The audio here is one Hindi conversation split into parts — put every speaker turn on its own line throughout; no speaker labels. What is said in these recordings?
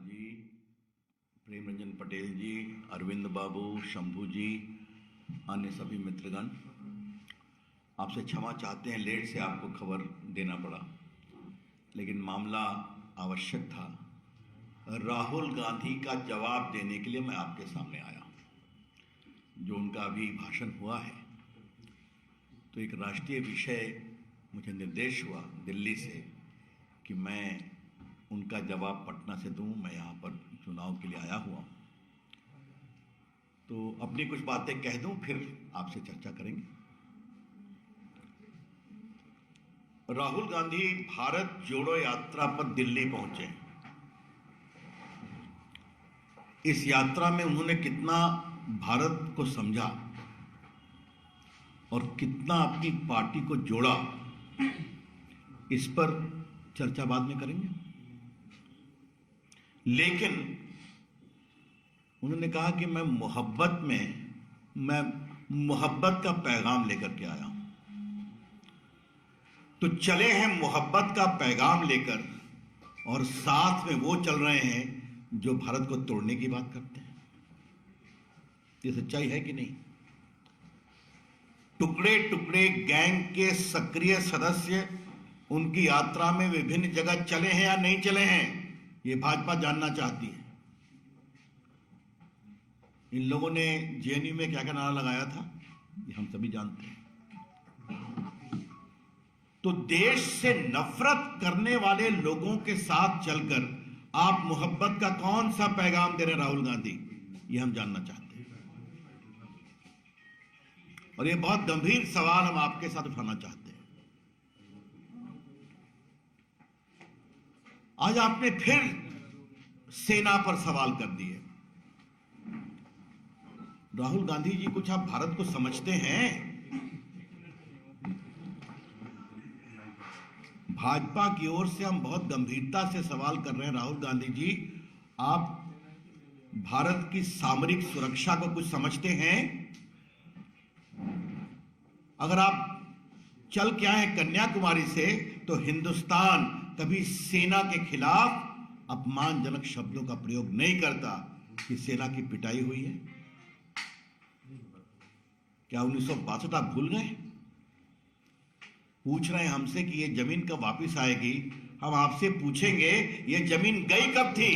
जी, प्रेम रंजन पटेल जी, अरविंद बाबू, शंभू जी, अन्य सभी मित्रगण, आपसे क्षमा चाहते हैं, लेट से आपको खबर देना पड़ा, लेकिन मामला आवश्यक था। राहुल गांधी का जवाब देने के लिए मैं आपके सामने आया। जो उनका अभी भाषण हुआ है, तो एक राष्ट्रीय विषय मुझे निर्देश हुआ दिल्ली से कि मैं उनका जवाब पटना से दूं। मैं यहाँ पर चुनाव के लिए आया हुआ, तो अपनी कुछ बातें कह दूं, फिर आपसे चर्चा करेंगे। राहुल गांधी भारत जोड़ो यात्रा पर दिल्ली पहुंचे। इस यात्रा में उन्होंने कितना भारत को समझा और कितना अपनी पार्टी को जोड़ा, इस पर चर्चा बाद में करेंगे। लेकिन उन्होंने कहा कि मैं मोहब्बत का पैगाम लेकर के आया हूं। तो चले हैं मोहब्बत का पैगाम लेकर, और साथ में वो चल रहे हैं जो भारत को तोड़ने की बात करते हैं। ये सच्चाई है कि नहीं? टुकड़े टुकड़े गैंग के सक्रिय सदस्य उनकी यात्रा में विभिन्न जगह चले हैं या नहीं चले हैं, ये भाजपा जानना चाहती है। इन लोगों ने जेएनयू में क्या क्या नारा लगाया था, ये हम सभी जानते हैं। तो देश से नफरत करने वाले लोगों के साथ चलकर आप मोहब्बत का कौन सा पैगाम दे रहे हैं राहुल गांधी, ये हम जानना चाहते हैं। और ये बहुत गंभीर सवाल हम आपके साथ उठाना चाहते हैं। आज आपने फिर सेना पर सवाल कर दिए। राहुल गांधी जी, कुछ आप भारत को समझते हैं? भाजपा की ओर से हम बहुत गंभीरता से सवाल कर रहे हैं। राहुल गांधी जी, आप भारत की सामरिक सुरक्षा को कुछ समझते हैं? अगर आप चल के आए कन्याकुमारी से, तो हिंदुस्तान कभी सेना के खिलाफ अपमानजनक शब्दों का प्रयोग नहीं करता कि सेना की पिटाई हुई है। क्या 1962 आप भूल गए? पूछ रहे हैं हमसे कि ये जमीन कब वापस आएगी। हम आपसे पूछेंगे, ये जमीन गई कब थी?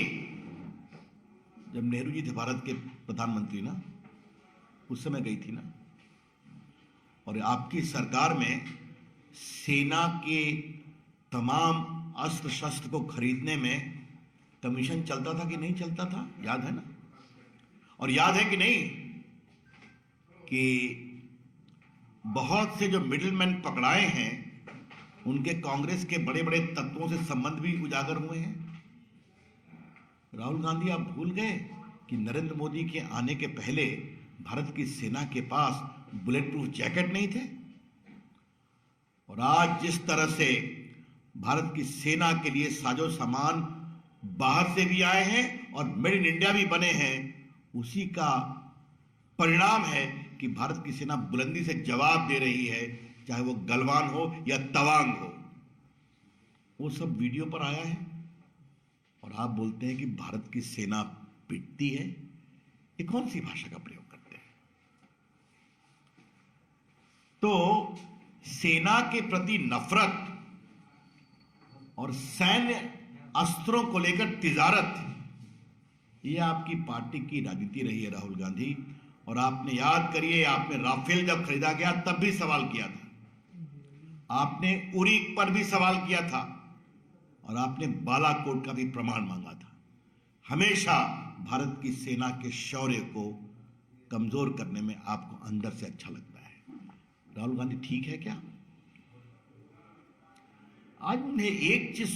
जब नेहरू जी थे भारत के प्रधानमंत्री ना, उस समय गई थी ना। और आपकी सरकार में सेना के तमाम अस्त्र शस्त्र को खरीदने में कमीशन चलता था कि नहीं चलता था, याद है ना? और याद है कि नहीं कि बहुत से जो मिडिलमैन पकड़ाए हैं, उनके कांग्रेस के बड़े बड़े तत्वों से संबंध भी उजागर हुए हैं। राहुल गांधी, आप भूल गए कि नरेंद्र मोदी के आने के पहले भारत की सेना के पास बुलेट प्रूफ जैकेट नहीं थे। और आज जिस तरह से भारत की सेना के लिए साजो सामान बाहर से भी आए हैं और मेड इन इंडिया भी बने हैं, उसी का परिणाम है कि भारत की सेना बुलंदी से जवाब दे रही है, चाहे वो गलवान हो या तवांग हो। वो सब वीडियो पर आया है, और आप बोलते हैं कि भारत की सेना पिटती है। ये कौन सी भाषा का प्रयोग करते हैं? तो सेना के प्रति नफरत और सैन्य अस्त्रों को लेकर तिजारत, ये आपकी पार्टी की राजनीति रही है राहुल गांधी। और आपने याद करिए, आपने राफेल जब खरीदा गया तब भी सवाल किया था, आपने उरी पर भी सवाल किया था, और आपने बालाकोट का भी प्रमाण मांगा था। हमेशा भारत की सेना के शौर्य को कमजोर करने में आपको अंदर से अच्छा लगता है। राहुल गांधी ठीक है क्या? आज उन्हें एक चीज